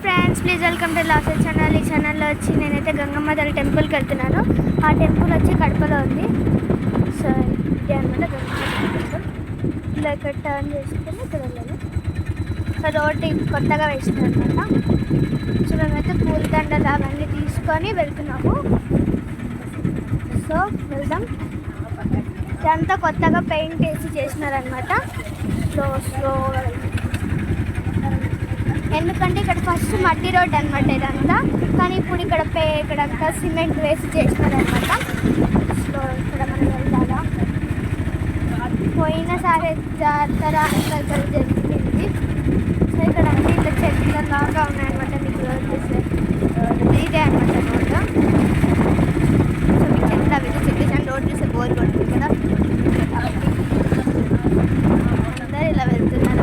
Friends, please welcome to లాసెల్ channel. ఈ ఛానల్లో వచ్చి నేనైతే గంగమ్మ తల్లి టెంపుల్కి వెళ్తున్నాను. ఆ టెంపుల్ వచ్చి కడపలో ఉంది. సో ఇది అనమాట గంగమ్మ తల్లి టెంపుల్. ఇలా ఇక్కడ టర్న్ చేసుకుని ఇక్కడ వెళ్ళాలి. సో రోడ్డు కొత్తగా వేసినారు అనమాట. సో మేమైతే పూలదండలు అవన్నీ తీసుకొని వెళ్తున్నాము. సో వెళ్దాం. ఇదంతా కొత్తగా పెయింట్ వేసి చేసినారనమాట. స్లోగా ఎందుకంటే ఇక్కడ ఫస్ట్ మట్టి రోడ్ అనమాట ఇదంతా, కానీ ఇప్పుడు ఇక్కడంతా సిమెంట్ వేసి చేసినారనమాట. సో ఇక్కడ మనం వెళ్దాగా. పోయినసారి జాతర ఇంకా ఇక్కడ జరిగింది. సో ఇక్కడ అన్నీ ఇట్లా చెట్ల లాగా ఉన్నాయన్నమాట. మీకు వచ్చేసి ఇదే అనమాట రోడ్. సో మీకు ఎంత విజిట్ చెప్పేసాను. రోడ్ చూస్తే బోర్ కొడుతుంది కదా, అందరూ ఇలా వెళ్తున్నారు.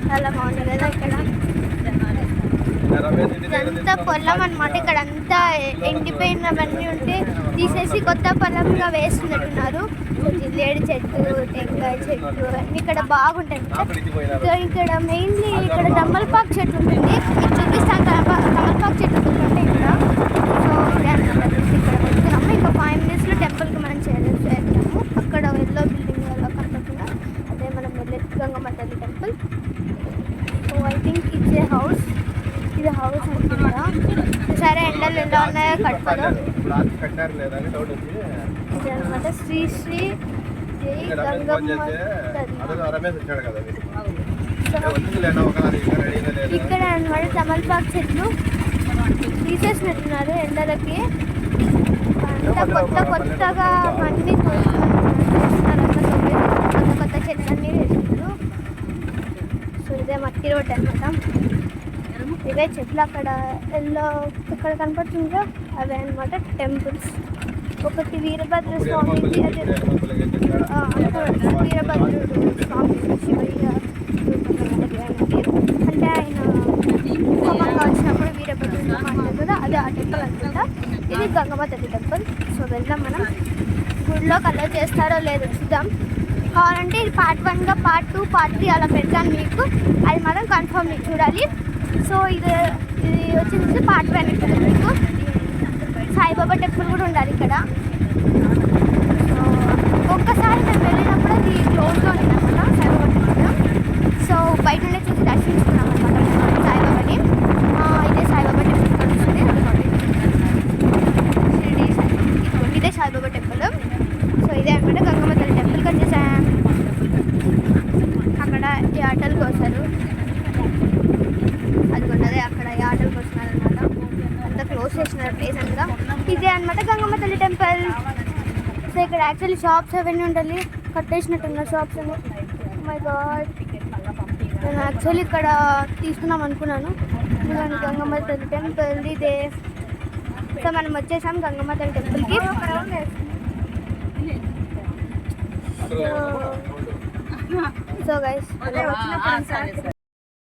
చాలా బాగుంది కదా. ఇక్కడ ఇదంతా పొలం అనమాట. ఇక్కడ అంతా ఎండిపోయినవన్నీ ఉంటే తీసేసి కొత్త పొలంగా వేస్తున్నట్టున్నారు. జిల్లేడు చెట్టు, టెంకాయ చెట్టు అన్నీ ఇక్కడ బాగుంటాయి. ఇక్కడ మెయిన్లీ ఇక్కడ తమలపాకు చెట్టు ఉంటుంది. మీకు చూపిస్తాను. తమలపాకు చెట్టు ఉంటుంది ఇక్కడ. సో ఇక్కడ వెళ్తున్నాము. ఇంకా 5 minutesలో టెంపుల్కి మనం చేరుతాము. అక్కడ ఎల్లో బిల్డింగ్ అలా కనపడుతుందా, అదే మనం వెళ్ళే గంగమ్మ తల్లి temple. So I think it's a house. ఇది హౌస్ అనుకుంటా. సరే, ఎండలు ఎలా ఉన్నాయో కట్టదు. ఇది అనమాట శ్రీ శ్రీ జై గంగమ్మ తల్లి. ఇక్కడ అనమాట తమలపాకు చెట్లు తీసేసినట్టున్నారు ఎండలకి. అంతా కొత్తగా అన్నీ కొత్త చెట్లన్నీ వేస్తున్నారు. సో ఇదే మట్టి రోడ్ అనమాట. ఇవే చెట్లు అక్కడ ఎల్లో ఇక్కడ కనపడుతుందో అవే అనమాట టెంపుల్స్. ఒకటి వీరభద్ర స్వామికి, అది వీరభద్రుడు స్వామి శివయ్య అంటే ఆయన కోపంగా వచ్చినప్పుడు వీరభద్రుడు మాట్లాడు కదా, అది ఆ టెంపుల్ అనుకుంటా. ఇది గంగమ్మ తల్లి టెంపుల్. సో వెళ్దాం మనం. గుడిలో కలర్ చేస్తారో లేదో చూద్దాం. కావాలంటే ఇది part 1గా part 2 part 3 అలా పెడతాను మీకు. అది మాత్రం కన్ఫర్మ్ చూడాలి. సో ఇది వచ్చేసి part 1 ఉంటుంది. మీకు సాయిబాబా టెంపుల్ కూడా ఉండాలి ఇక్కడ. సో ఒక్కసారి మేము వెళ్ళినప్పుడు అది క్లోజ్లో ఉందన్నమాట సాయిబాబా టెంపుల్. సో బయట నుండి చూసి దర్శించుకున్నాం అనమాట సాయిబాబాని. ఇదే సాయిబాబా టెంపుల్ కలుస్తుంది. షిరిడి సాయి, ఇదే సాయిబాబా టెంపుల్. సో ఇదే అనమాట గంగమ్మ తల్లి టెంపుల్. వచ్చేసా అక్కడ ఈ ఆటలు కోసారు. అది కొన్నదే అక్కడ ఈ ఆటలు కోసినారనమాట. అంతా క్లోజ్ చేసినారు ప్లేస్ అంతా. ఇదే అనమాట గంగమ్మ తల్లి టెంపుల్. సో ఇక్కడ యాక్చువల్లీ షాప్స్ అవన్నీ ఉండాలి, కట్టేసినట్టున్నారు షాప్స్ అని. మై గాడ్, నేను యాక్చువల్లీ ఇక్కడ తీసుకున్నాం అనుకున్నాను. ఇదిగోండి గంగమ్మ తల్లి టెంపుల్ ఇదే. సో మనం వచ్చేసాం గంగమ్మ తల్లి టెంపుల్కి. So guys